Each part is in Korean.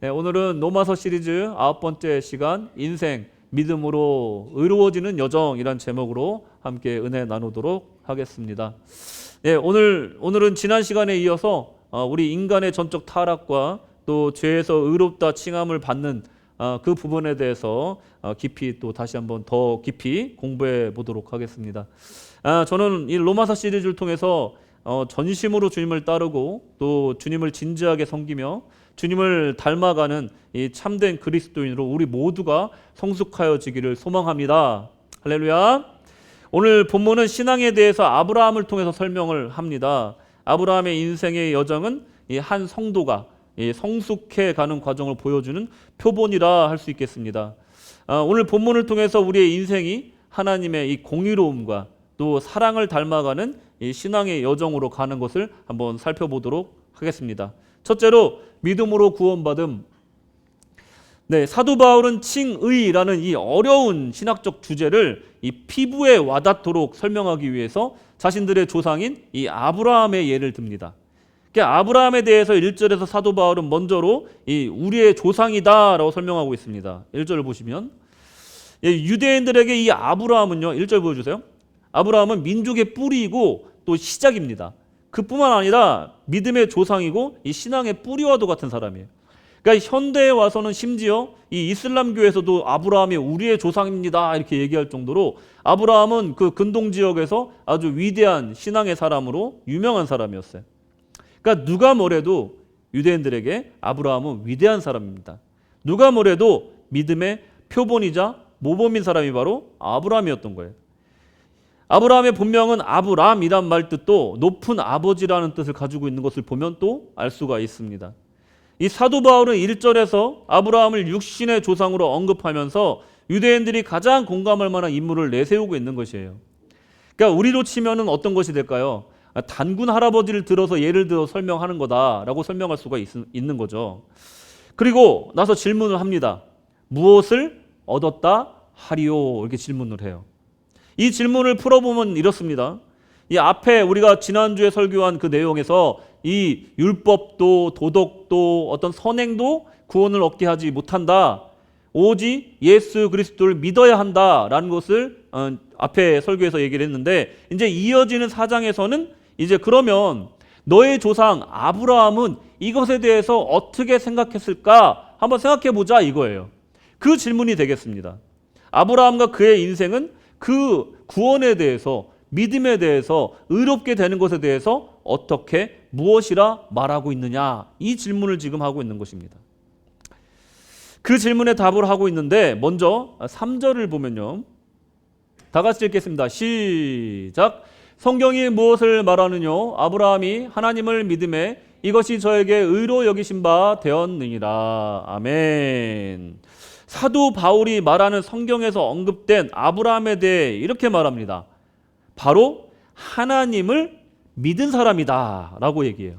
네, 오늘은 로마서 시리즈 9번째 시간 인생 믿음으로 의로워지는 여정이란 제목으로 함께 은혜 나누도록 하겠습니다. 네, 오늘은 지난 시간에 이어서 우리 인간의 전적 타락과 또 죄에서 의롭다 칭함을 받는 그 부분에 대해서 깊이 또 다시 한번 더 깊이 공부해 보도록 하겠습니다. 저는 이 로마서 시리즈를 통해서 전심으로 주님을 따르고 또 주님을 진지하게 섬기며 주님을 닮아가는 이 참된 그리스도인으로 우리 모두가 성숙하여지기를 소망합니다. 할렐루야. 오늘 본문은 신앙에 대해서 아브라함을 통해서 설명을 합니다. 아브라함의 인생의 여정은 이 한 성도가 성숙해 가는 과정을 보여주는 표본이라 할 수 있겠습니다. 오늘 본문을 통해서 우리의 인생이 하나님의 이 공의로움과 또 사랑을 닮아가는 이 신앙의 여정으로 가는 것을 한번 살펴보도록 하겠습니다. 첫째로 믿음으로 구원받음. 네, 사도 바울은 칭의라는 이 어려운 신학적 주제를 이 피부에 와닿도록 설명하기 위해서 자신들의 조상인 이 아브라함의 예를 듭니다. 그러니까 아브라함에 대해서 1절에서 사도 바울은 먼저로 이 우리의 조상이다라고 설명하고 있습니다. 1절을 보시면 유대인들에게 이 아브라함은요, 1절 보여주세요. 아브라함은 민족의 뿌리이고 또 시작입니다. 그뿐만 아니라 믿음의 조상이고 이 신앙의 뿌리와도 같은 사람이에요. 그러니까 현대에 와서는 심지어 이 이슬람교에서도 아브라함이 우리의 조상입니다 이렇게 얘기할 정도로 아브라함은 그 근동 지역에서 아주 위대한 신앙의 사람으로 유명한 사람이었어요. 그러니까 누가 뭐래도 유대인들에게 아브라함은 위대한 사람입니다. 누가 뭐래도 믿음의 표본이자 모범인 사람이 바로 아브라함이었던 거예요. 아브라함의 본명은 아브람이란 말 뜻도 높은 아버지라는 뜻을 가지고 있는 것을 보면 또 알 수가 있습니다. 이 사도 바울은 1절에서 아브라함을 육신의 조상으로 언급하면서 유대인들이 가장 공감할 만한 인물을 내세우고 있는 것이에요. 그러니까 우리로 치면은 어떤 것이 될까요? 단군 할아버지를 들어서 예를 들어 설명하는 거다라고 설명할 수가 있는 거죠. 그리고 나서 질문을 합니다. 무엇을 얻었다 하리요? 이렇게 질문을 해요. 이 질문을 풀어보면 이렇습니다. 이 앞에 우리가 지난주에 설교한 그 내용에서 이 율법도 도덕도 어떤 선행도 구원을 얻게 하지 못한다. 오직 예수 그리스도를 믿어야 한다라는 것을 앞에 설교에서 얘기를 했는데 이제 이어지는 4장에서는 이제 그러면 너의 조상 아브라함은 이것에 대해서 어떻게 생각했을까? 한번 생각해 보자 이거예요. 그 질문이 되겠습니다. 아브라함과 그의 인생은 그 구원에 대해서 믿음에 대해서 의롭게 되는 것에 대해서 어떻게 무엇이라 말하고 있느냐 이 질문을 지금 하고 있는 것입니다. 그 질문에 답을 하고 있는데 먼저 3절을 보면요. 다 같이 읽겠습니다. 시작. 성경이 무엇을 말하느냐? 아브라함이 하나님을 믿음에 이것이 저에게 의로 여기신 바 되었느니라. 아멘. 사도 바울이 말하는 성경에서 언급된 아브라함에 대해 이렇게 말합니다. 바로 하나님을 믿은 사람이다 라고 얘기해요.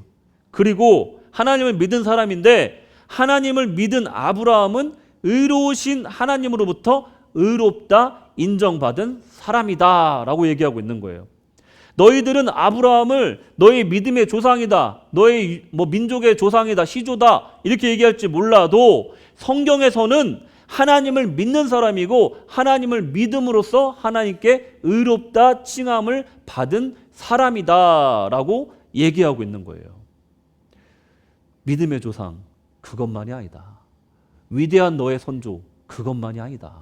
그리고 하나님을 믿은 사람인데 하나님을 믿은 아브라함은 의로우신 하나님으로부터 의롭다 인정받은 사람이다 라고 얘기하고 있는 거예요. 너희들은 아브라함을 너희 믿음의 조상이다, 너희 민족의 조상이다, 시조다 이렇게 얘기할지 몰라도 성경에서는 하나님을 믿는 사람이고 하나님을 믿음으로써 하나님께 의롭다 칭함을 받은 사람이다 라고 얘기하고 있는 거예요. 믿음의 조상 그것만이 아니다. 위대한 너의 선조 그것만이 아니다.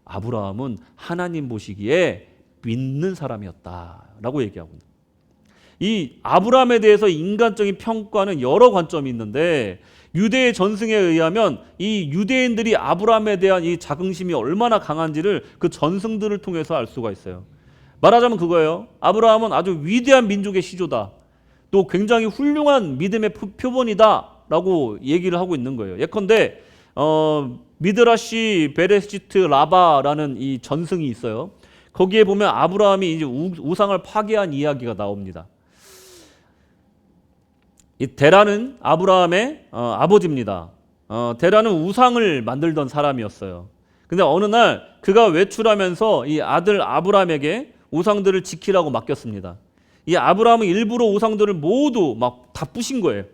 아브라함은 하나님 보시기에 믿는 사람이었다 라고 얘기하고 있는 거예요. 이 아브라함에 대해서 인간적인 평가는 여러 관점이 있는데 유대의 전승에 의하면 이 유대인들이 아브라함에 대한 이 자긍심이 얼마나 강한지를 그 전승들을 통해서 알 수가 있어요. 말하자면 그거예요. 아브라함은 아주 위대한 민족의 시조다. 또 굉장히 훌륭한 믿음의 표본이다 라고 얘기를 하고 있는 거예요. 예컨대 미드라시 베레시트 라바라는 이 전승이 있어요. 거기에 보면 아브라함이 이제 우상을 파괴한 이야기가 나옵니다. 이 데라는 아브라함의 아버지입니다. 데라는 우상을 만들던 사람이었어요. 근데 어느 날 그가 외출하면서 이 아들 아브라함에게 우상들을 지키라고 맡겼습니다. 이 아브라함은 일부러 우상들을 모두 막 다 부신 거예요.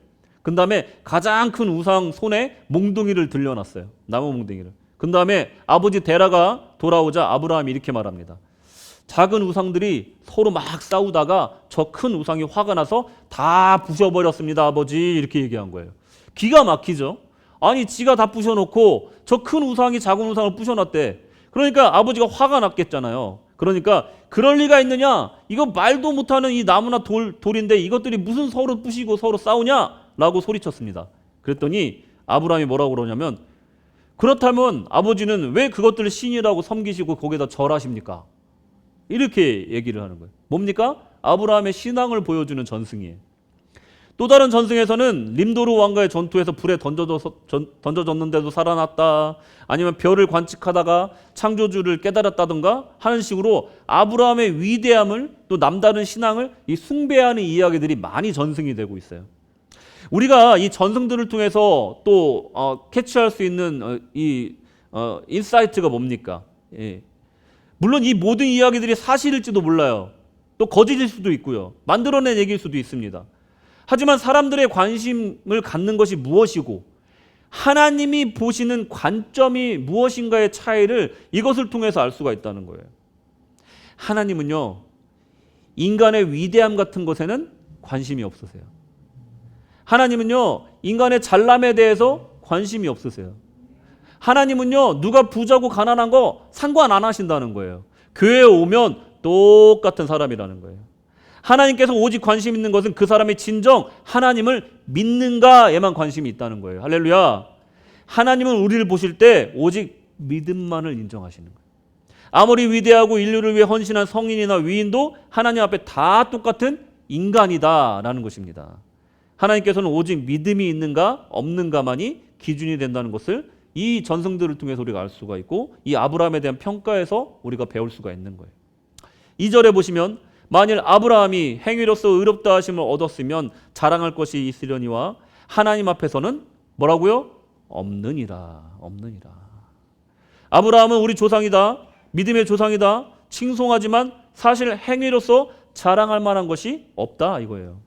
그 다음에 가장 큰 우상 손에 몽둥이를 들려놨어요. 나무 몽둥이를. 그 다음에 아버지 데라가 돌아오자 아브라함이 이렇게 말합니다. 작은 우상들이 서로 막 싸우다가 저 큰 우상이 화가 나서 다 부셔버렸습니다, 아버지. 이렇게 얘기한 거예요. 기가 막히죠. 아니 지가 다 부셔놓고 저 큰 우상이 작은 우상을 부셔놨대. 그러니까 아버지가 화가 났겠잖아요. 그러니까 그럴 리가 있느냐? 이거 말도 못하는 이 나무나 돌인데 이것들이 무슨 서로 부시고 서로 싸우냐? 라고 소리쳤습니다. 그랬더니 아브라함이 뭐라고 그러냐면, 그렇다면 아버지는 왜 그것들을 신이라고 섬기시고 거기다 절하십니까? 이렇게 얘기를 하는 거예요. 뭡니까? 아브라함의 신앙을 보여주는 전승이에요. 또 다른 전승에서는 림도르 왕과의 전투에서 불에 던져졌는데도 살아났다, 아니면 별을 관측하다가 창조주를 깨달았다든가 하는 식으로 아브라함의 위대함을, 또 남다른 신앙을 숭배하는 이야기들이 많이 전승이 되고 있어요. 우리가 이 전승들을 통해서 또 캐치할 수 있는 인사이트가 뭡니까? 예. 물론 이 모든 이야기들이 사실일지도 몰라요. 또 거짓일 수도 있고요. 만들어낸 얘기일 수도 있습니다. 하지만 사람들의 관심을 갖는 것이 무엇이고 하나님이 보시는 관점이 무엇인가의 차이를 이것을 통해서 알 수가 있다는 거예요. 하나님은요, 인간의 위대함 같은 것에는 관심이 없으세요. 하나님은요, 인간의 잘남에 대해서 관심이 없으세요. 하나님은요, 누가 부자고 가난한 거 상관 안 하신다는 거예요. 교회에 오면 똑같은 사람이라는 거예요. 하나님께서 오직 관심 있는 것은 그 사람이 진정 하나님을 믿는가에만 관심이 있다는 거예요. 할렐루야. 하나님은 우리를 보실 때 오직 믿음만을 인정하시는 거예요. 아무리 위대하고 인류를 위해 헌신한 성인이나 위인도 하나님 앞에 다 똑같은 인간이다라는 것입니다. 하나님께서는 오직 믿음이 있는가 없는가만이 기준이 된다는 것을 이 전승들을 통해서 우리가 알 수가 있고, 이 아브라함에 대한 평가에서 우리가 배울 수가 있는 거예요. 2절에 보시면, 만일 아브라함이 행위로서 의롭다 하심을 얻었으면 자랑할 것이 있으려니와 하나님 앞에서는 뭐라고요? 없느니라. 없느니라. 아브라함은 우리 조상이다, 믿음의 조상이다 칭송하지만 사실 행위로서 자랑할 만한 것이 없다 이거예요.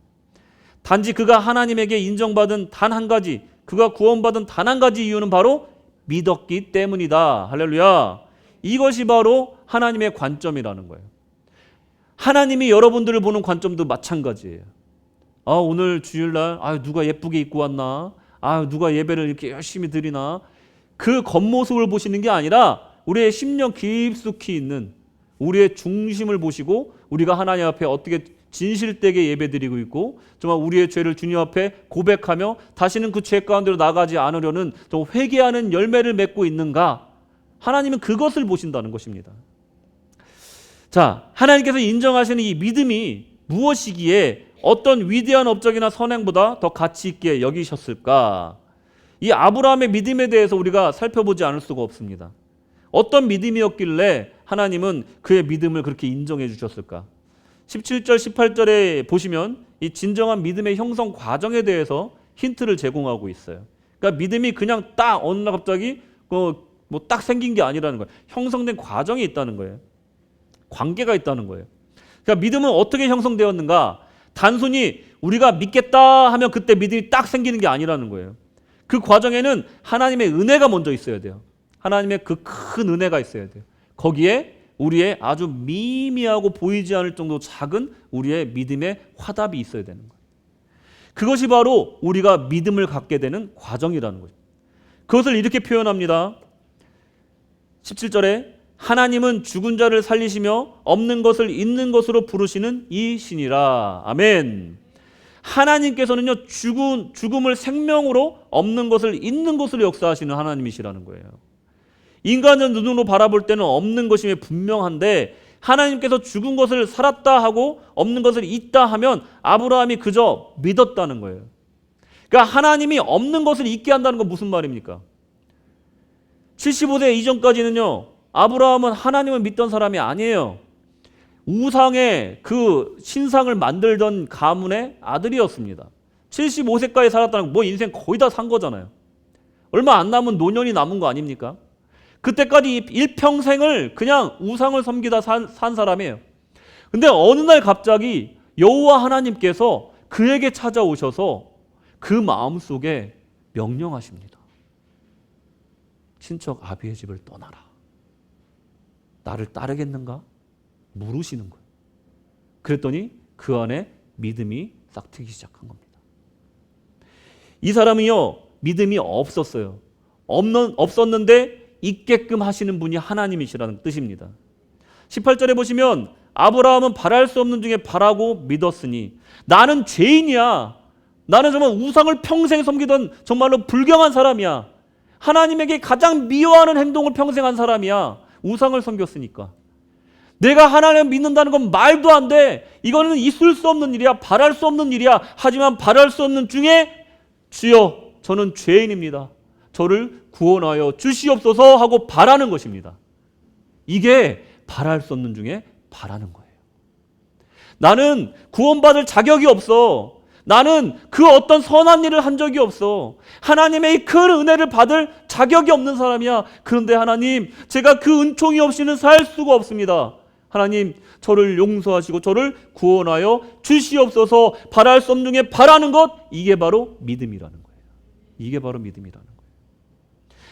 단지 그가 하나님에게 인정받은 단 한 가지, 그가 구원받은 단 한 가지 이유는 바로 믿었기 때문이다. 할렐루야. 이것이 바로 하나님의 관점이라는 거예요. 하나님이 여러분들을 보는 관점도 마찬가지예요. 오늘 주일날 누가 예쁘게 입고 왔나, 누가 예배를 이렇게 열심히 드리나, 그 겉모습을 보시는 게 아니라 우리의 심령 깊숙이 있는 우리의 중심을 보시고, 우리가 하나님 앞에 어떻게 진실되게 예배드리고 있고, 정말 우리의 죄를 주님 앞에 고백하며 다시는 그 죄 가운데로 나가지 않으려는 좀 회개하는 열매를 맺고 있는가, 하나님은 그것을 보신다는 것입니다. 자, 하나님께서 인정하시는 이 믿음이 무엇이기에 어떤 위대한 업적이나 선행보다 더 가치 있게 여기셨을까? 이 아브라함의 믿음에 대해서 우리가 살펴보지 않을 수가 없습니다. 어떤 믿음이었길래 하나님은 그의 믿음을 그렇게 인정해 주셨을까? 17절, 18절에 보시면 이 진정한 믿음의 형성 과정에 대해서 힌트를 제공하고 있어요. 그러니까 믿음이 그냥 딱 어느 날 갑자기 딱 생긴 게 아니라는 거예요. 형성된 과정이 있다는 거예요. 관계가 있다는 거예요. 그러니까 믿음은 어떻게 형성되었는가? 단순히 우리가 믿겠다 하면 그때 믿음이 딱 생기는 게 아니라는 거예요. 그 과정에는 하나님의 은혜가 먼저 있어야 돼요. 하나님의 그 큰 은혜가 있어야 돼요. 거기에 우리의 아주 미미하고 보이지 않을 정도 작은 우리의 믿음의 화답이 있어야 되는 거예요. 그것이 바로 우리가 믿음을 갖게 되는 과정이라는 거죠. 그것을 이렇게 표현합니다. 17절에 하나님은 죽은 자를 살리시며 없는 것을 있는 것으로 부르시는 이 신이라. 아멘. 하나님께서는요, 죽음을 생명으로, 없는 것을 있는 것으로 역사하시는 하나님이시라는 거예요. 인간의 눈으로 바라볼 때는 없는 것임에 분명한데, 하나님께서 죽은 것을 살았다 하고 없는 것을 있다 하면 아브라함이 그저 믿었다는 거예요. 그러니까 하나님이 없는 것을 있게 한다는 건 무슨 말입니까? 75세 이전까지는요, 아브라함은 하나님을 믿던 사람이 아니에요. 우상의 그 신상을 만들던 가문의 아들이었습니다. 75세까지 살았다는 건 인생 거의 다 산 거잖아요. 얼마 안 남은 노년이 남은 거 아닙니까? 그때까지 일평생을 그냥 우상을 섬기다 산 사람이에요. 근데 어느 날 갑자기 여호와 하나님께서 그에게 찾아오셔서 그 마음속에 명령하십니다. 친척 아비의 집을 떠나라. 나를 따르겠는가? 물으시는 거예요. 그랬더니 그 안에 믿음이 싹트기 시작한 겁니다. 이 사람이요, 믿음이 없었어요. 없었는데 있게끔 하시는 분이 하나님이시라는 뜻입니다. 18절에 보시면 아브라함은 바랄 수 없는 중에 바라고 믿었으니 나는 죄인이야. 나는 정말 우상을 평생 섬기던 정말로 불경한 사람이야. 하나님에게 가장 미워하는 행동을 평생 한 사람이야. 우상을 섬겼으니까. 내가 하나님을 믿는다는 건 말도 안 돼. 이거는 있을 수 없는 일이야. 바랄 수 없는 일이야. 하지만 바랄 수 없는 중에 주여 저는 죄인입니다. 저를 구원하여 주시옵소서 하고 바라는 것입니다. 이게 바랄 수 없는 중에 바라는 거예요. 나는 구원받을 자격이 없어. 나는 그 어떤 선한 일을 한 적이 없어. 하나님의 큰 은혜를 받을 자격이 없는 사람이야. 그런데 하나님, 제가 그 은총이 없이는 살 수가 없습니다. 하나님, 저를 용서하시고 저를 구원하여 주시옵소서. 바랄 수 없는 중에 바라는 것, 이게 바로 믿음이라는 거예요. 이게 바로 믿음이라는 거예요.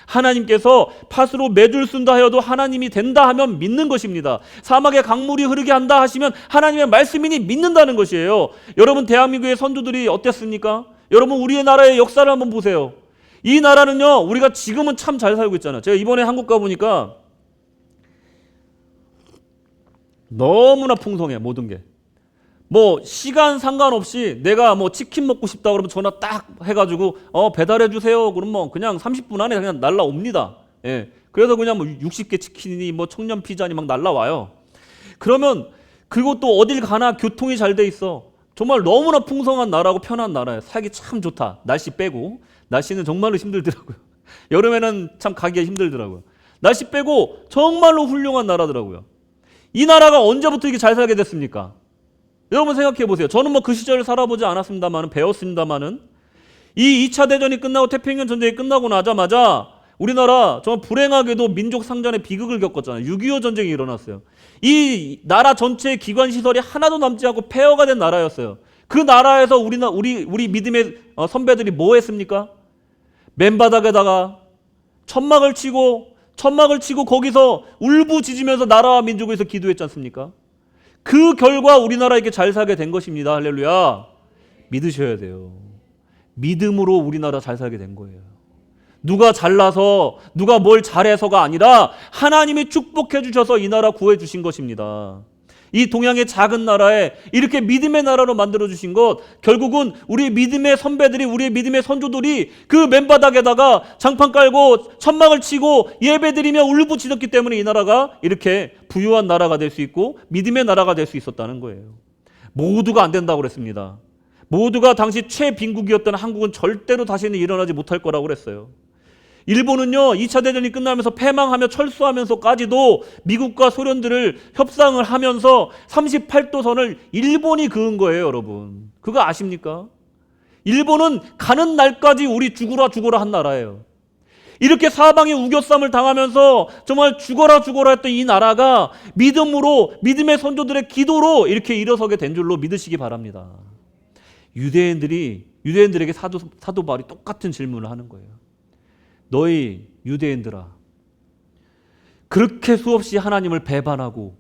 하나님께서 팥으로 매줄 쓴다 하여도 하나님이 된다 하면 믿는 것입니다. 사막에 강물이 흐르게 한다 하시면 하나님의 말씀이니 믿는다는 것이에요. 여러분, 대한민국의 선조들이 어땠습니까? 여러분, 우리의 나라의 역사를 한번 보세요. 이 나라는요, 우리가 지금은 참 잘 살고 있잖아요. 제가 이번에 한국 가보니까 너무나 풍성해, 모든 게. 뭐 시간 상관없이 내가 뭐 치킨 먹고 싶다 그러면 전화 딱 해가지고 배달해 주세요. 그러면 뭐 그냥 30분 안에 그냥 날라옵니다. 예. 그래서 그냥 뭐 60개 치킨이니 뭐 청년 피자니 막 날라와요. 그러면 그리고 또 어딜 가나 교통이 잘 돼 있어. 정말 너무나 풍성한 나라고 편한 나라예요. 살기 참 좋다. 날씨 빼고. 날씨는 정말로 힘들더라고요. 여름에는 참 가기가 힘들더라고요. 날씨 빼고 정말로 훌륭한 나라더라고요. 이 나라가 언제부터 이렇게 잘 살게 됐습니까? 여러분 생각해 보세요. 저는 뭐 그 시절을 살아보지 않았습니다만은, 배웠습니다만은, 이 2차 대전이 끝나고 태평양 전쟁이 끝나고 나자마자 우리나라 정말 불행하게도 민족 상전의 비극을 겪었잖아요. 6.25 전쟁이 일어났어요. 이 나라 전체의 기관 시설이 하나도 남지 않고 폐허가 된 나라였어요. 그 나라에서 우리 믿음의 선배들이 뭐 했습니까? 맨바닥에다가 천막을 치고 거기서 울부짖으면서 나라와 민족을 위해서 기도했지 않습니까? 그 결과 우리나라 이렇게 잘 살게 된 것입니다. 할렐루야. 믿으셔야 돼요. 믿음으로 우리나라 잘 살게 된 거예요. 누가 잘나서, 누가 뭘 잘해서가 아니라 하나님이 축복해 주셔서 이 나라 구해 주신 것입니다. 이 동양의 작은 나라에 이렇게 믿음의 나라로 만들어 주신 것, 결국은 우리 믿음의 선배들이, 우리 믿음의 선조들이 그 맨바닥에다가 장판 깔고 천막을 치고 예배드리며 울부짖었기 때문에 이 나라가 이렇게 부유한 나라가 될 수 있고 믿음의 나라가 될 수 있었다는 거예요. 모두가 안 된다고 그랬습니다. 모두가 당시 최빈국이었던 한국은 절대로 다시는 일어나지 못할 거라고 그랬어요. 일본은요, 2차 대전이 끝나면서 패망하며 철수하면서까지도 미국과 소련들을 협상을 하면서 38도선을 일본이 그은 거예요, 여러분. 그거 아십니까? 일본은 가는 날까지 우리 죽어라 한 나라예요. 이렇게 사방에 우겨쌈을 당하면서 정말 죽어라 했던 이 나라가 믿음으로, 믿음의 선조들의 기도로 이렇게 일어서게 된 줄로 믿으시기 바랍니다. 유대인들에게 사도 바울이 똑같은 질문을 하는 거예요. 너희 유대인들아, 그렇게 수없이 하나님을 배반하고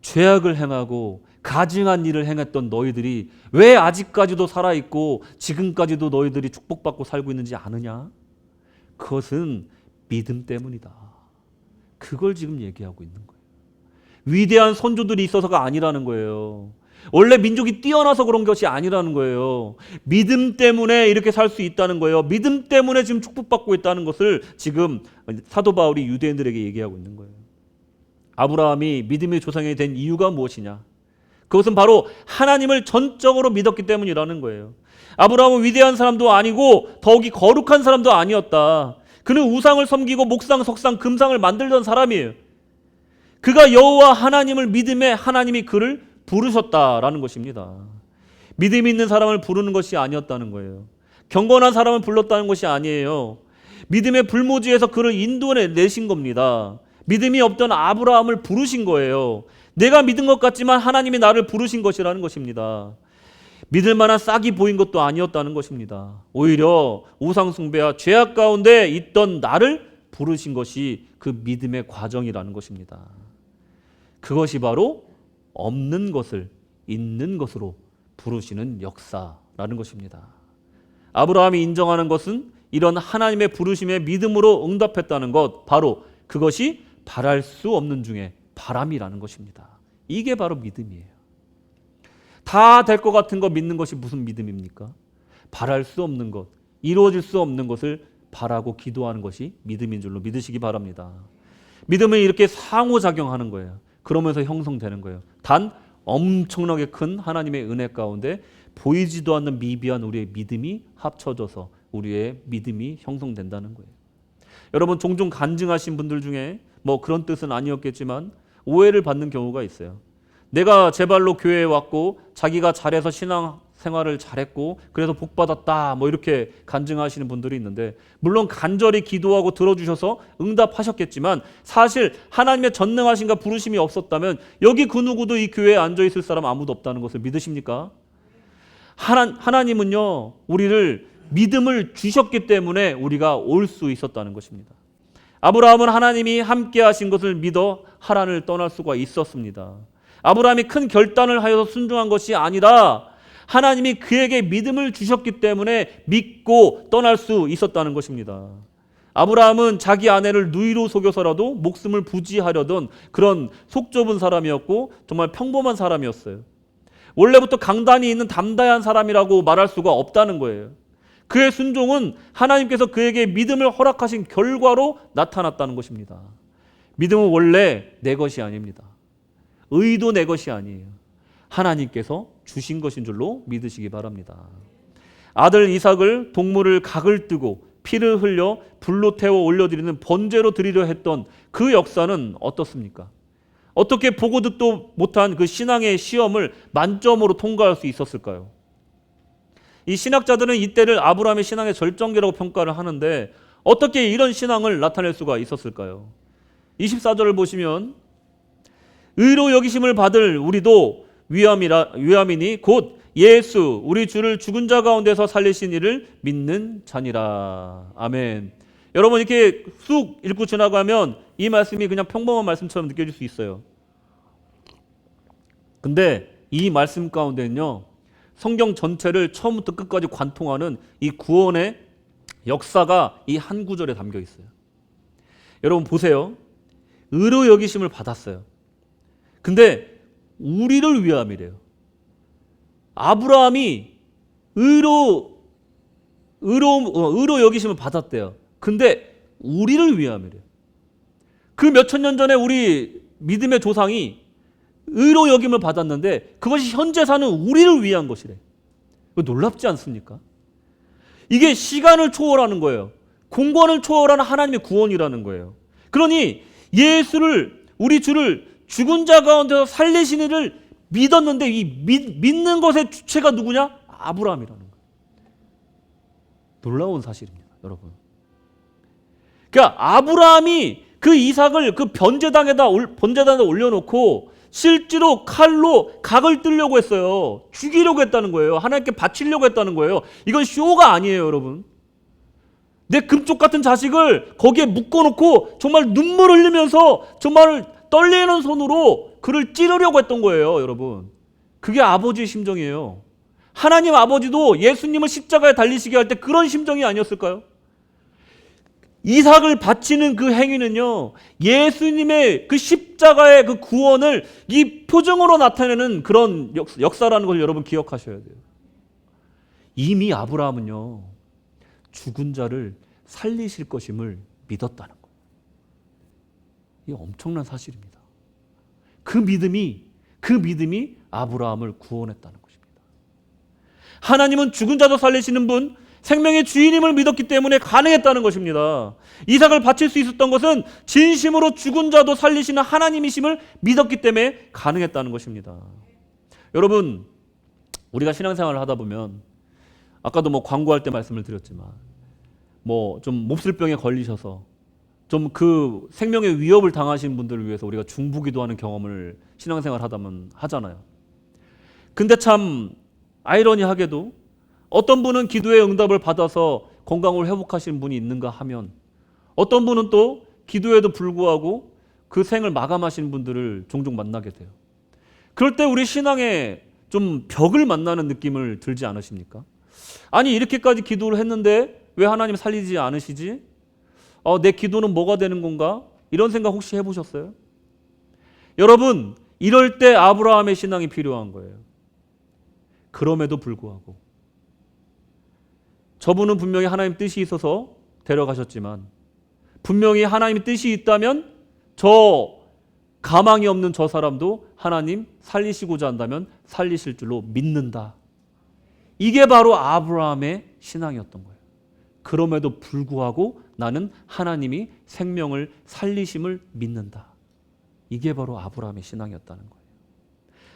죄악을 행하고 가증한 일을 행했던 너희들이 왜 아직까지도 살아있고 지금까지도 너희들이 축복받고 살고 있는지 아느냐? 그것은 믿음 때문이다. 그걸 지금 얘기하고 있는 거예요. 위대한 선조들이 있어서가 아니라는 거예요. 원래 민족이 뛰어나서 그런 것이 아니라는 거예요. 믿음 때문에 이렇게 살 수 있다는 거예요. 믿음 때문에 지금 축복받고 있다는 것을 지금 사도 바울이 유대인들에게 얘기하고 있는 거예요. 아브라함이 믿음의 조상이 된 이유가 무엇이냐? 그것은 바로 하나님을 전적으로 믿었기 때문이라는 거예요. 아브라함은 위대한 사람도 아니고 더욱이 거룩한 사람도 아니었다. 그는 우상을 섬기고 목상, 석상, 금상을 만들던 사람이에요. 그가 여호와 하나님을 믿음에 하나님이 그를 부르셨다라는 것입니다. 믿음이 있는 사람을 부르는 것이 아니었다는 거예요. 경건한 사람을 불렀다는 것이 아니에요. 믿음의 불모지에서 그를 인도해 내신 겁니다. 믿음이 없던 아브라함을 부르신 거예요. 내가 믿은 것 같지만 하나님이 나를 부르신 것이라는 것입니다. 믿을 만한 싹이 보인 것도 아니었다는 것입니다. 오히려 우상 숭배와 죄악 가운데 있던 나를 부르신 것이 그 믿음의 과정이라는 것입니다. 그것이 바로 없는 것을 있는 것으로 부르시는 역사라는 것입니다. 아브라함이 인정하는 것은 이런 하나님의 부르심에 믿음으로 응답했다는 것, 바로 그것이 바랄 수 없는 중에 바람이라는 것입니다. 이게 바로 믿음이에요. 다 될 것 같은 거 믿는 것이 무슨 믿음입니까? 바랄 수 없는 것, 이루어질 수 없는 것을 바라고 기도하는 것이 믿음인 줄로 믿으시기 바랍니다. 믿음은 이렇게 상호작용하는 거예요. 그러면서 형성되는 거예요. 단 엄청나게 큰 하나님의 은혜 가운데 보이지도 않는 미비한 우리의 믿음이 합쳐져서 우리의 믿음이 형성된다는 거예요. 여러분, 종종 간증하신 분들 중에 뭐 그런 뜻은 아니었겠지만 오해를 받는 경우가 있어요. 내가 제 발로 교회에 왔고 자기가 잘해서 신앙 생활을 잘했고 그래서 복 받았다, 뭐 이렇게 간증하시는 분들이 있는데, 물론 간절히 기도하고 들어주셔서 응답하셨겠지만 사실 하나님의 전능하신가 부르심이 없었다면 여기 그 누구도 이 교회에 앉아 있을 사람 아무도 없다는 것을 믿으십니까? 하나님은요, 우리를 믿음을 주셨기 때문에 우리가 올 수 있었다는 것입니다. 아브라함은 하나님이 함께 하신 것을 믿어 하란을 떠날 수가 있었습니다. 아브라함이 큰 결단을 하여서 순종한 것이 아니라 하나님이 그에게 믿음을 주셨기 때문에 믿고 떠날 수 있었다는 것입니다. 아브라함은 자기 아내를 누이로 속여서라도 목숨을 부지하려던 그런 속 좁은 사람이었고 정말 평범한 사람이었어요. 원래부터 강단이 있는 담대한 사람이라고 말할 수가 없다는 거예요. 그의 순종은 하나님께서 그에게 믿음을 허락하신 결과로 나타났다는 것입니다. 믿음은 원래 내 것이 아닙니다. 의도 내 것이 아니에요. 하나님께서 주신 것인 줄로 믿으시기 바랍니다. 아들 이삭을 동물을 각을 뜨고 피를 흘려 불로 태워 올려드리는 번제로 드리려 했던 그 역사는 어떻습니까? 어떻게 보고 듣도 못한 그 신앙의 시험을 만점으로 통과할 수 있었을까요? 이 신학자들은 이때를 아브라함의 신앙의 절정기라고 평가를 하는데 어떻게 이런 신앙을 나타낼 수가 있었을까요? 24절을 보시면 의로 여기심을 받을 우리도 위함이니 곧 예수 우리 주를 죽은 자 가운데서 살리신 이를 믿는 자니라. 아멘. 여러분, 이렇게 쑥 읽고 지나가면 이 말씀이 그냥 평범한 말씀처럼 느껴질 수 있어요. 근데 이 말씀 가운데는요, 성경 전체를 처음부터 끝까지 관통하는 이 구원의 역사가 이 한 구절에 담겨 있어요. 여러분 보세요. 의로 여기심을 받았어요. 근데 우리를 위함이래요. 아브라함이 의로 여기심을 받았대요. 근데 우리를 위함이래요. 그 몇천 년 전에 우리 믿음의 조상이 의로 여김을 받았는데 그것이 현재 사는 우리를 위한 것이래. 놀랍지 않습니까? 이게 시간을 초월하는 거예요. 공간을 초월하는 하나님의 구원이라는 거예요. 그러니 예수를, 우리 주를 죽은 자 가운데서 살리신 이를 믿었는데 이 믿는 것의 주체가 누구냐? 아브라함이라는 거예요. 놀라운 사실입니다, 여러분. 그러니까 아브라함이 그 이삭을 그 번제단에다 올려놓고 실제로 칼로 각을 뜨려고 했어요. 죽이려고 했다는 거예요. 하나님께 바치려고 했다는 거예요. 이건 쇼가 아니에요, 여러분. 내 금쪽 같은 자식을 거기에 묶어놓고 정말 눈물 흘리면서 정말 떨리는 손으로 그를 찌르려고 했던 거예요, 여러분. 그게 아버지의 심정이에요. 하나님 아버지도 예수님을 십자가에 달리시게 할 때 그런 심정이 아니었을까요? 이삭을 바치는 그 행위는요, 예수님의 그 십자가의 그 구원을 이 표정으로 나타내는 그런 역사라는 걸 여러분 기억하셔야 돼요. 이미 아브라함은요, 죽은 자를 살리실 것임을 믿었다는 거예요. 이게 엄청난 사실입니다. 그 믿음이 아브라함을 구원했다는 것입니다. 하나님은 죽은 자도 살리시는 분, 생명의 주인임을 믿었기 때문에 가능했다는 것입니다. 이삭을 바칠 수 있었던 것은 진심으로 죽은 자도 살리시는 하나님이심을 믿었기 때문에 가능했다는 것입니다. 여러분, 우리가 신앙생활을 하다 보면 아까도 뭐 광고할 때 말씀을 드렸지만 뭐 좀 몹쓸병에 걸리셔서 좀 그 생명의 위협을 당하신 분들을 위해서 우리가 중부기도하는 경험을 신앙생활 하다 보면 하잖아요. 근데 참 아이러니하게도 어떤 분은 기도의 응답을 받아서 건강을 회복하시는 분이 있는가 하면 어떤 분은 또 기도에도 불구하고 그 생을 마감하시는 분들을 종종 만나게 돼요. 그럴 때 우리 신앙에 좀 벽을 만나는 느낌을 들지 않으십니까? 아니 이렇게까지 기도를 했는데 왜 하나님 살리지 않으시지? 내 기도는 뭐가 되는 건가? 이런 생각 혹시 해보셨어요? 여러분 이럴 때 아브라함의 신앙이 필요한 거예요. 그럼에도 불구하고 저분은 분명히 하나님 뜻이 있어서 데려가셨지만 분명히 하나님의 뜻이 있다면 저 가망이 없는 저 사람도 하나님 살리시고자 한다면 살리실 줄로 믿는다. 이게 바로 아브라함의 신앙이었던 거예요. 그럼에도 불구하고 나는 하나님이 생명을 살리심을 믿는다. 이게 바로 아브라함의 신앙이었다는 거예요.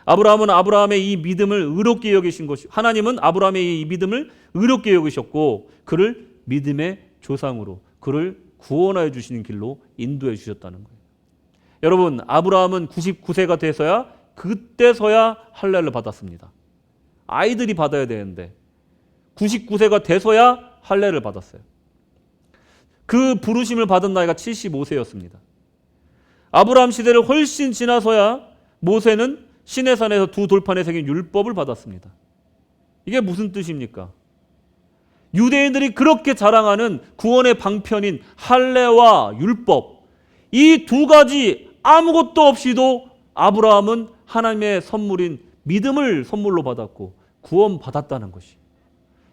아브라함은 아브라함의 이 믿음을 의롭게 여기신 것이 하나님은 아브라함의 이 믿음을 의롭게 여기셨고 그를 믿음의 조상으로 그를 구원하여 주시는 길로 인도해 주셨다는 거예요. 여러분 아브라함은 99세가 돼서야 그때서야 할례를 받았습니다. 아이들이 받아야 되는데 99세가 돼서야 할례를 받았어요. 그 부르심을 받은 나이가 75세였습니다. 아브라함 시대를 훨씬 지나서야 모세는 시내산에서 두 돌판에 새긴 율법을 받았습니다. 이게 무슨 뜻입니까? 유대인들이 그렇게 자랑하는 구원의 방편인 할례와 율법, 이 두 가지 아무것도 없이도 아브라함은 하나님의 선물인 믿음을 선물로 받았고 구원받았다는 것이,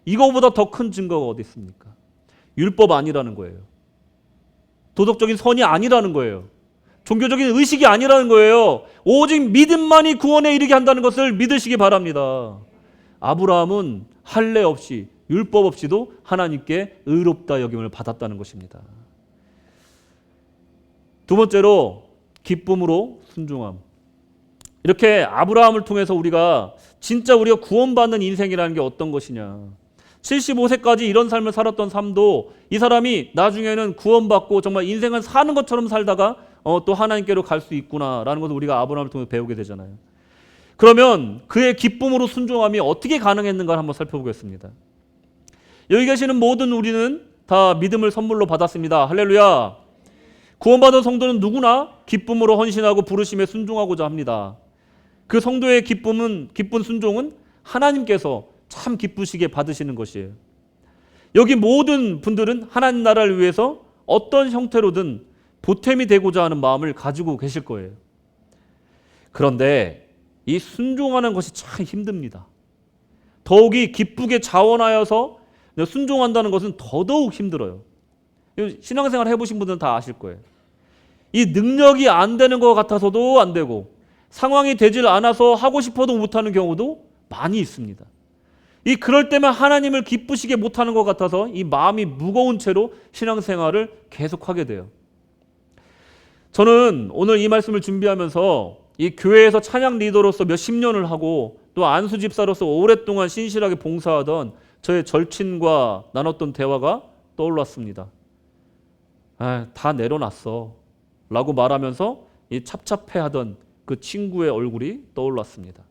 이거보다 더 큰 증거가 어디 있습니까? 율법 아니라는 거예요. 도덕적인 선이 아니라는 거예요. 종교적인 의식이 아니라는 거예요. 오직 믿음만이 구원에 이르게 한다는 것을 믿으시기 바랍니다. 아브라함은 할례 없이 율법 없이도 하나님께 의롭다 여김을 받았다는 것입니다. 두 번째로 기쁨으로 순종함. 이렇게 아브라함을 통해서 우리가 구원받는 인생이라는 게 어떤 것이냐. 75세까지 이런 삶을 살았던 삶도 이 사람이 나중에는 구원받고 정말 인생을 사는 것처럼 살다가 또 하나님께로 갈 수 있구나라는 것을 우리가 아브라함을 통해 배우게 되잖아요. 그러면 그의 기쁨으로 순종함이 어떻게 가능했는가를 한번 살펴보겠습니다. 여기 계시는 모든 우리는 다 믿음을 선물로 받았습니다. 할렐루야. 구원받은 성도는 누구나 기쁨으로 헌신하고 부르심에 순종하고자 합니다. 그 성도의 기쁜 순종은 하나님께서 참 기쁘시게 받으시는 것이에요. 여기 모든 분들은 하나님 나라를 위해서 어떤 형태로든 보탬이 되고자 하는 마음을 가지고 계실 거예요. 그런데 이 순종하는 것이 참 힘듭니다. 더욱이 기쁘게 자원하여서 순종한다는 것은 더더욱 힘들어요. 신앙생활 해보신 분들은 다 아실 거예요. 이 능력이 안 되는 것 같아서도 안 되고 상황이 되질 않아서 하고 싶어도 못하는 경우도 많이 있습니다. 그럴 때만 하나님을 기쁘시게 못하는 것 같아서 이 마음이 무거운 채로 신앙생활을 계속하게 돼요. 저는 오늘 이 말씀을 준비하면서 이 교회에서 찬양 리더로서 몇십 년을 하고 또 안수 집사로서 오랫동안 신실하게 봉사하던 저의 절친과 나눴던 대화가 떠올랐습니다. 다 내려놨어 라고 말하면서 이 찹찹해하던 그 친구의 얼굴이 떠올랐습니다.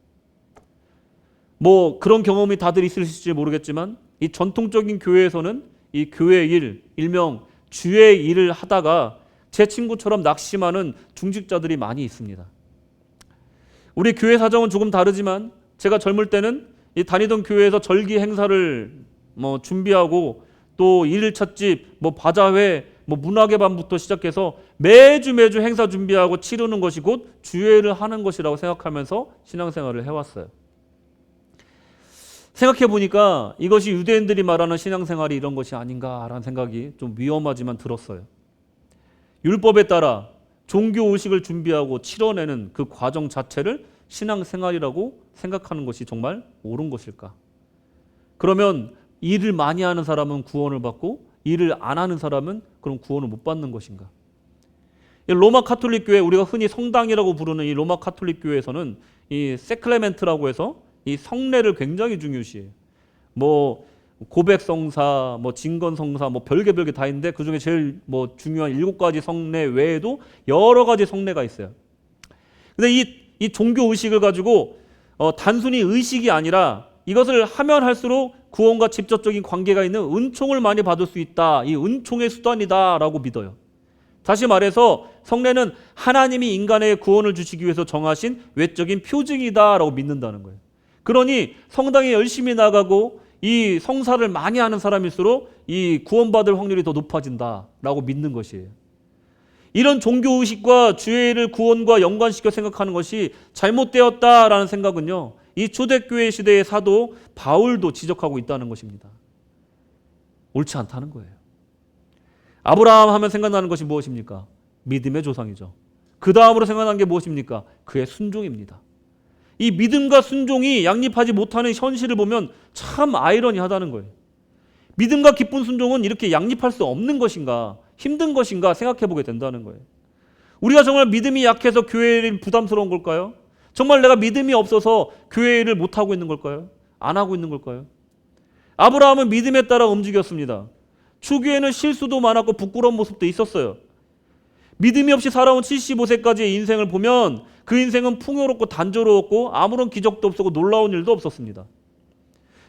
뭐 그런 경험이 다들 있으실지 모르겠지만 이 전통적인 교회에서는 이 교회 일, 일명 주의 일을 하다가 제 친구처럼 낙심하는 중직자들이 많이 있습니다. 우리 교회 사정은 조금 다르지만 제가 젊을 때는 이 다니던 교회에서 절기 행사를 준비하고 또 일일 찻집, 바자회, 문화의 밤부터 시작해서 매주 행사 준비하고 치르는 것이 곧 주회를 하는 것이라고 생각하면서 신앙생활을 해왔어요. 생각해 보니까 이것이 유대인들이 말하는 신앙생활이 이런 것이 아닌가라는 생각이 좀 위험하지만 들었어요. 율법에 따라 종교 의식을 준비하고 치러내는 그 과정 자체를 신앙생활이라고 생각하는 것이 정말 옳은 것일까? 그러면 일을 많이 하는 사람은 구원을 받고 일을 안 하는 사람은 그럼 구원을 못 받는 것인가? 로마 카톨릭 교회, 우리가 흔히 성당이라고 부르는 이 로마 카톨릭 교회에서는 이 세클레멘트라고 해서 이 성례를 굉장히 중요시해요. 고백성사, 진건성사, 별개 다 있는데 그 중에 제일 중요한 7가지 성례 외에도 여러 가지 성례가 있어요. 근데 이 종교 의식을 가지고 단순히 의식이 아니라 이것을 하면 할수록 구원과 직접적인 관계가 있는 은총을 많이 받을 수 있다. 이 은총의 수단이다라고 믿어요. 다시 말해서 성례는 하나님이 인간에게 구원을 주시기 위해서 정하신 외적인 표징이다라고 믿는다는 거예요. 그러니 성당에 열심히 나가고 이 성사를 많이 하는 사람일수록 이 구원받을 확률이 더 높아진다라고 믿는 것이에요. 이런 종교의식과 주의를 구원과 연관시켜 생각하는 것이 잘못되었다라는 생각은요, 이 초대교회 시대의 사도 바울도 지적하고 있다는 것입니다. 옳지 않다는 거예요. 아브라함 하면 생각나는 것이 무엇입니까? 믿음의 조상이죠. 그 다음으로 생각나는 게 무엇입니까? 그의 순종입니다. 이 믿음과 순종이 양립하지 못하는 현실을 보면 참 아이러니하다는 거예요. 믿음과 기쁜 순종은 이렇게 양립할 수 없는 것인가, 힘든 것인가 생각해 보게 된다는 거예요. 우리가 정말 믿음이 약해서 교회를 부담스러운 걸까요? 정말 내가 믿음이 없어서 교회를 못하고 있는 걸까요? 안 하고 있는 걸까요? 아브라함은 믿음에 따라 움직였습니다. 초기에는 실수도 많았고 부끄러운 모습도 있었어요. 믿음이 없이 살아온 75세까지의 인생을 보면 그 인생은 풍요롭고 단조로웠고 아무런 기적도 없었고 놀라운 일도 없었습니다.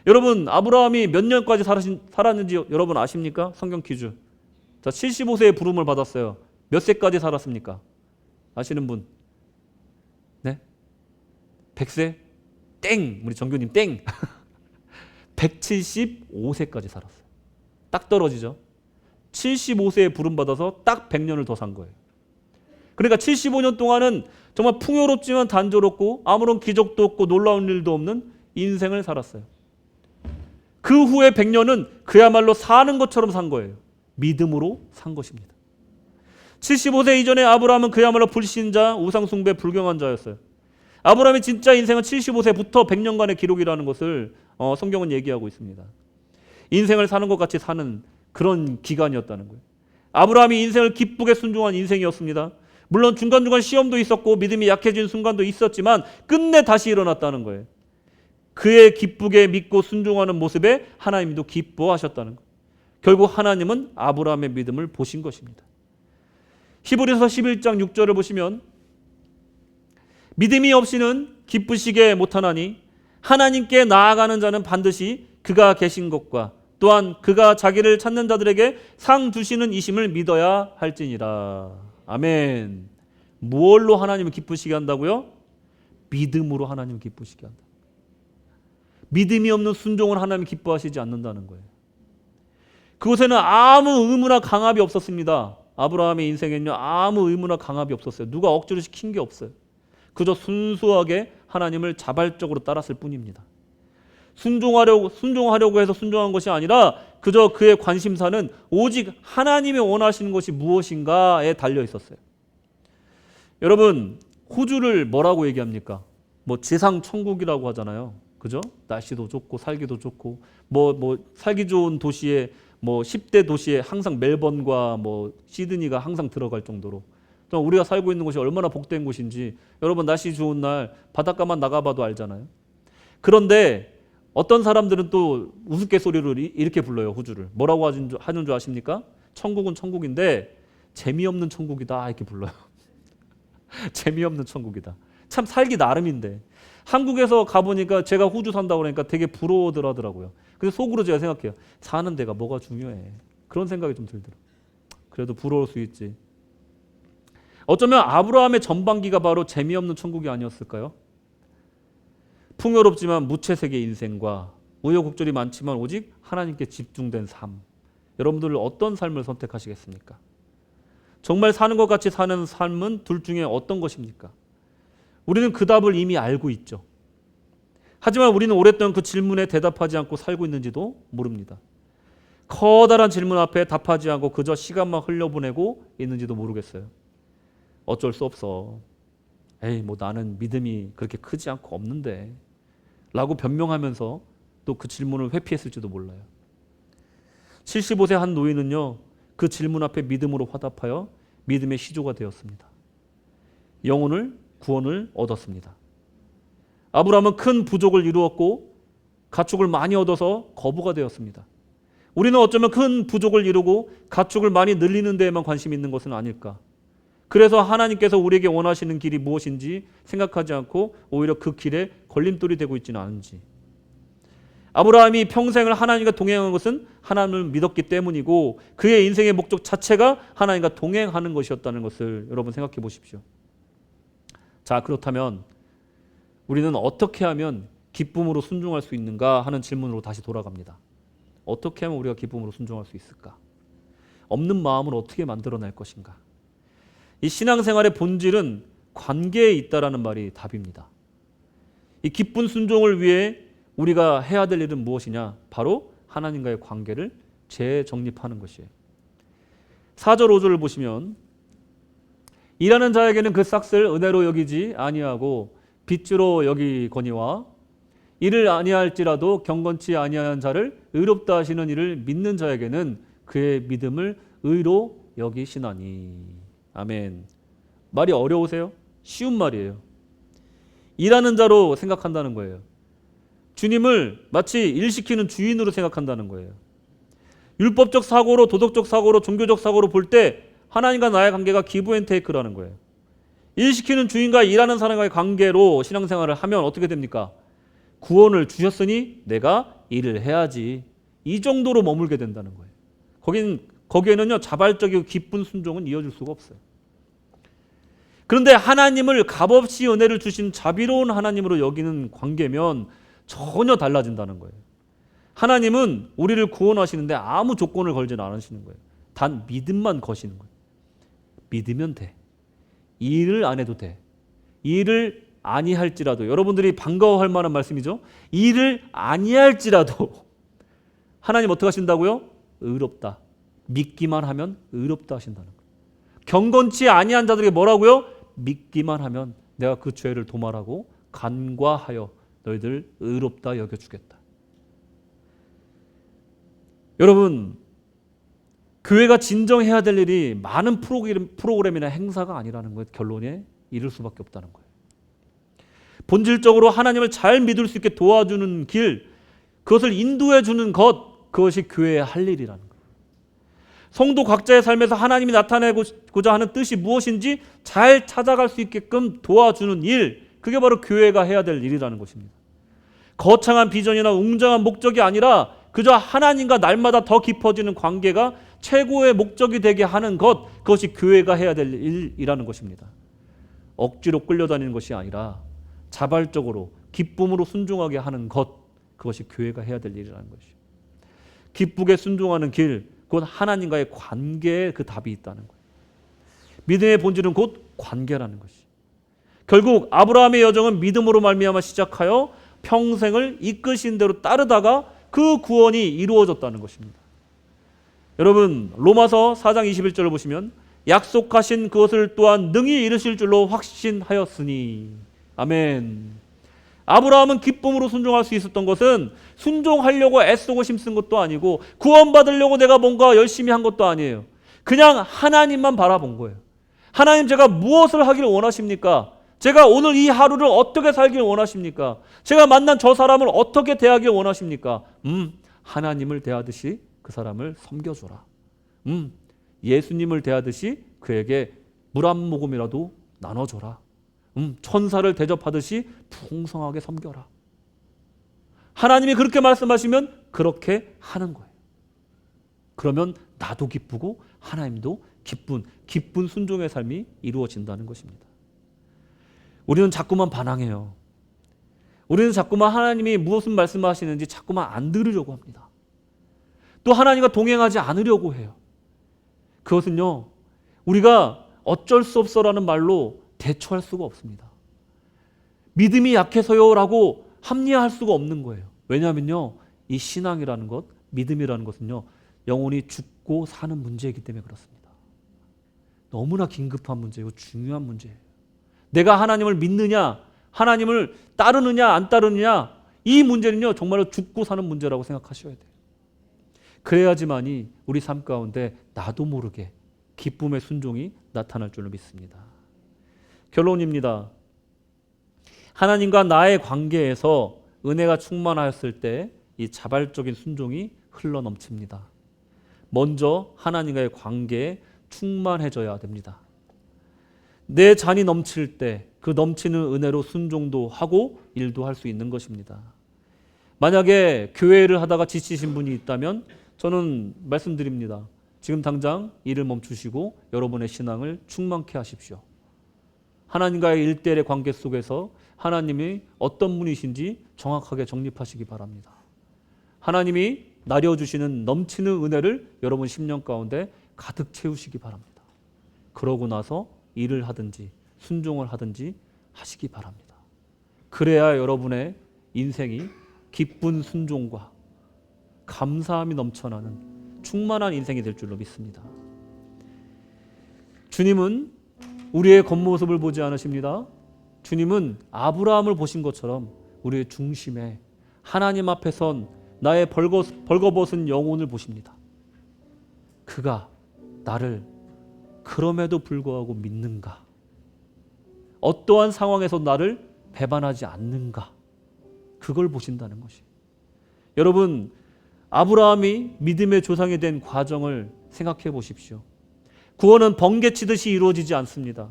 여러분, 아브라함이 몇 년까지 살았는지 여러분 아십니까? 성경 퀴즈. 자, 75세의 부름을 받았어요. 몇 세까지 살았습니까? 아시는 분? 네? 100세? 땡! 우리 정교님 땡! 175세까지 살았어요. 딱 떨어지죠. 75세에 부름받아서 딱 100년을 더 산 거예요. 그러니까 75년 동안은 정말 풍요롭지만 단조롭고 아무런 기적도 없고 놀라운 일도 없는 인생을 살았어요. 그 후에 100년은 그야말로 사는 것처럼 산 거예요. 믿음으로 산 것입니다. 75세 이전에 아브라함은 그야말로 불신자, 우상숭배, 불경한 자였어요. 아브라함의 진짜 인생은 75세부터 100년간의 기록이라는 것을 성경은 얘기하고 있습니다. 인생을 사는 것 같이 사는 그런 기간이었다는 거예요. 아브라함이 인생을 기쁘게 순종한 인생이었습니다. 물론 중간중간 시험도 있었고 믿음이 약해진 순간도 있었지만 끝내 다시 일어났다는 거예요. 그의 기쁘게 믿고 순종하는 모습에 하나님도 기뻐하셨다는 거예요. 결국 하나님은 아브라함의 믿음을 보신 것입니다. 히브리서 11장 6절을 보시면 믿음이 없이는 기쁘시게 못하나니 하나님께 나아가는 자는 반드시 그가 계신 것과 또한 그가 자기를 찾는 자들에게 상 주시는 이심을 믿어야 할지니라. 아멘. 무엇로 하나님을 기쁘시게 한다고요? 믿음으로 하나님을 기쁘시게 한다. 믿음이 없는 순종을 하나님 기뻐하시지 않는다는 거예요. 그곳에는 아무 의무나 강압이 없었습니다. 아브라함의 인생에는요, 아무 의무나 강압이 없었어요. 누가 억지로 시킨 게 없어요. 그저 순수하게 하나님을 자발적으로 따랐을 뿐입니다. 순종하려고 해서 순종한 것이 아니라 그저 그의 관심사는 오직 하나님이 원하시는 것이 무엇인가에 달려 있었어요. 여러분, 호주를 뭐라고 얘기합니까? 뭐 지상 천국이라고 하잖아요. 그죠? 날씨도 좋고 살기도 좋고 뭐 살기 좋은 도시에 뭐 10대 도시에 항상 멜번과 뭐 시드니가 항상 들어갈 정도로 우리가 살고 있는 곳이 얼마나 복된 곳인지 여러분 날씨 좋은 날 바닷가만 나가봐도 알잖아요. 그런데 어떤 사람들은 또 우스갯소리로 이렇게 불러요. 호주를 뭐라고 하는 줄 아십니까? 천국은 천국인데 재미없는 천국이다 이렇게 불러요. 재미없는 천국이다. 참 살기 나름인데 한국에서 가보니까 제가 호주 산다고 그러니까 되게 부러워들 하더라고요. 그래서 속으로 제가 생각해요. 사는 데가 뭐가 중요해. 그런 생각이 좀 들더라고요. 그래도 부러울 수 있지. 어쩌면 아브라함의 전반기가 바로 재미없는 천국이 아니었을까요? 풍요롭지만 무채색의 인생과 우여곡절이 많지만 오직 하나님께 집중된 삶. 여러분들 어떤 삶을 선택하시겠습니까? 정말 사는 것 같이 사는 삶은 둘 중에 어떤 것입니까? 우리는 그 답을 이미 알고 있죠. 하지만 우리는 오랫동안 그 질문에 대답하지 않고 살고 있는지도 모릅니다. 커다란 질문 앞에 답하지 않고 그저 시간만 흘려보내고 있는지도 모르겠어요. 어쩔 수 없어. 에이, 뭐 나는 믿음이 그렇게 크지 않고 없는데 라고 변명하면서 또 그 질문을 회피했을지도 몰라요. 75세 한 노인은요, 그 질문 앞에 믿음으로 화답하여 믿음의 시조가 되었습니다. 구원을 얻었습니다. 아브라함은 큰 부족을 이루었고 가축을 많이 얻어서 거부가 되었습니다. 우리는 어쩌면 큰 부족을 이루고 가축을 많이 늘리는 데에만 관심이 있는 것은 아닐까. 그래서 하나님께서 우리에게 원하시는 길이 무엇인지 생각하지 않고 오히려 그 길에 걸림돌이 되고 있지는 않은지. 아브라함이 평생을 하나님과 동행한 것은 하나님을 믿었기 때문이고 그의 인생의 목적 자체가 하나님과 동행하는 것이었다는 것을 여러분 생각해 보십시오. 자, 그렇다면 우리는 어떻게 하면 기쁨으로 순종할 수 있는가 하는 질문으로 다시 돌아갑니다. 어떻게 하면 우리가 기쁨으로 순종할 수 있을까? 없는 마음을 어떻게 만들어낼 것인가? 이 신앙생활의 본질은 관계에 있다라는 말이 답입니다. 이 기쁜 순종을 위해 우리가 해야 될 일은 무엇이냐? 바로 하나님과의 관계를 재정립하는 것이에요. 4절 5절을 보시면 일하는 자에게는 그 싹을 은혜로 여기지 아니하고 빚으로 여기거니와 이를 아니할지라도 경건치 아니한 자를 의롭다 하시는 이를 믿는 자에게는 그의 믿음을 의로 여기시나니. 아멘. 말이 어려우세요? 쉬운 말이에요. 일하는 자로 생각한다는 거예요. 주님을 마치 일시키는 주인으로 생각한다는 거예요. 율법적 사고로, 도덕적 사고로, 종교적 사고로 볼 때 하나님과 나의 관계가 기브앤테이크라는 거예요. 일시키는 주인과 일하는 사람과의 관계로 신앙생활을 하면 어떻게 됩니까? 구원을 주셨으니 내가 일을 해야지. 이 정도로 머물게 된다는 거예요. 거기에는요, 자발적이고 기쁜 순종은 이어질 수가 없어요. 그런데 하나님을 값없이 은혜를 주신 자비로운 하나님으로 여기는 관계면 전혀 달라진다는 거예요. 하나님은 우리를 구원하시는데 아무 조건을 걸지는 않으시는 거예요. 단 믿음만 거시는 거예요. 믿으면 돼. 일을 안 해도 돼. 일을 아니할지라도, 여러분들이 반가워할 만한 말씀이죠. 일을 아니할지라도 하나님 어떻게 하신다고요? 의롭다. 믿기만 하면 의롭다 하신다는 거예요. 경건치 아니한 자들에게 뭐라고요? 믿기만 하면 내가 그 죄를 도말하고 간과하여 너희들 의롭다 여겨주겠다. 여러분, 교회가 진정해야 될 일이 많은 프로그램이나 행사가 아니라는 거예요. 결론에 이를 수밖에 없다는 거예요. 본질적으로 하나님을 잘 믿을 수 있게 도와주는 길, 그것을 인도해 주는 것, 그것이 교회의 할 일이라는 거예요. 성도 각자의 삶에서 하나님이 나타내고자 하는 뜻이 무엇인지 잘 찾아갈 수 있게끔 도와주는 일, 그게 바로 교회가 해야 될 일이라는 것입니다. 거창한 비전이나 웅장한 목적이 아니라 그저 하나님과 날마다 더 깊어지는 관계가 최고의 목적이 되게 하는 것, 그것이 교회가 해야 될 일이라는 것입니다. 억지로 끌려다니는 것이 아니라 자발적으로 기쁨으로 순종하게 하는 것, 그것이 교회가 해야 될 일이라는 것이죠. 기쁘게 순종하는 길, 곧 하나님과의 관계에 그 답이 있다는 거예요. 믿음의 본질은 곧 관계라는 것이. 결국 아브라함의 여정은 믿음으로 말미암아 시작하여 평생을 이끄신 대로 따르다가 그 구원이 이루어졌다는 것입니다. 여러분, 로마서 4장 21절을 보시면 약속하신 그것을 또한 능히 이루실 줄로 확신하였으니. 아멘. 아브라함은 기쁨으로 순종할 수 있었던 것은 순종하려고 애쓰고 힘쓴 것도 아니고 구원받으려고 내가 뭔가 열심히 한 것도 아니에요. 그냥 하나님만 바라본 거예요. 하나님, 제가 무엇을 하길 원하십니까? 제가 오늘 이 하루를 어떻게 살길 원하십니까? 제가 만난 저 사람을 어떻게 대하길 원하십니까? 하나님을 대하듯이 그 사람을 섬겨줘라. 예수님을 대하듯이 그에게 물 한 모금이라도 나눠줘라. 천사를 대접하듯이 풍성하게 섬겨라. 하나님이 그렇게 말씀하시면 그렇게 하는 거예요. 그러면 나도 기쁘고 하나님도 기쁜 순종의 삶이 이루어진다는 것입니다. 우리는 자꾸만 반항해요. 우리는 자꾸만 하나님이 무엇을 말씀하시는지 자꾸만 안 들으려고 합니다. 또 하나님과 동행하지 않으려고 해요. 그것은요, 우리가 어쩔 수 없어라는 말로 대처할 수가 없습니다. 믿음이 약해서요 라고 합리화할 수가 없는 거예요. 왜냐하면요, 이 신앙이라는 것, 믿음이라는 것은요, 영혼이 죽고 사는 문제이기 때문에 그렇습니다. 너무나 긴급한 문제이고 중요한 문제예요. 내가 하나님을 믿느냐, 하나님을 따르느냐 안 따르느냐, 이 문제는요 정말로 죽고 사는 문제라고 생각하셔야 돼요. 그래야지만이 우리 삶 가운데 나도 모르게 기쁨의 순종이 나타날 줄로 믿습니다. 결론입니다. 하나님과 나의 관계에서 은혜가 충만하였을 때 이 자발적인 순종이 흘러넘칩니다. 먼저 하나님과의 관계에 충만해져야 됩니다. 내 잔이 넘칠 때 그 넘치는 은혜로 순종도 하고 일도 할 수 있는 것입니다. 만약에 교회를 하다가 지치신 분이 있다면 저는 말씀드립니다. 지금 당장 일을 멈추시고 여러분의 신앙을 충만케 하십시오. 하나님과의 일대일의 관계 속에서 하나님이 어떤 분이신지 정확하게 정립하시기 바랍니다. 하나님이 나려주시는 넘치는 은혜를 여러분 심령 가운데 가득 채우시기 바랍니다. 그러고 나서 일을 하든지 순종을 하든지 하시기 바랍니다. 그래야 여러분의 인생이 기쁜 순종과 감사함이 넘쳐나는 충만한 인생이 될 줄로 믿습니다. 주님은 우리의 겉모습을 보지 않으십니다. 주님은 아브라함을 보신 것처럼 우리의 중심에 하나님 앞에 선 나의 벌거벗은 영혼을 보십니다. 그가 나를 그럼에도 불구하고 믿는가? 어떠한 상황에서 나를 배반하지 않는가? 그걸 보신다는 것이. 여러분, 아브라함이 믿음의 조상이 된 과정을 생각해 보십시오. 구원은 번개치듯이 이루어지지 않습니다.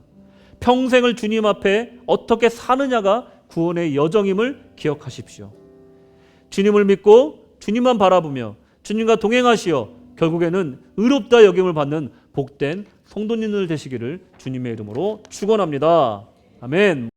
평생을 주님 앞에 어떻게 사느냐가 구원의 여정임을 기억하십시오. 주님을 믿고 주님만 바라보며 주님과 동행하시어 결국에는 의롭다 여김을 받는 복된 성도님들 되시기를 주님의 이름으로 축원합니다. 아멘.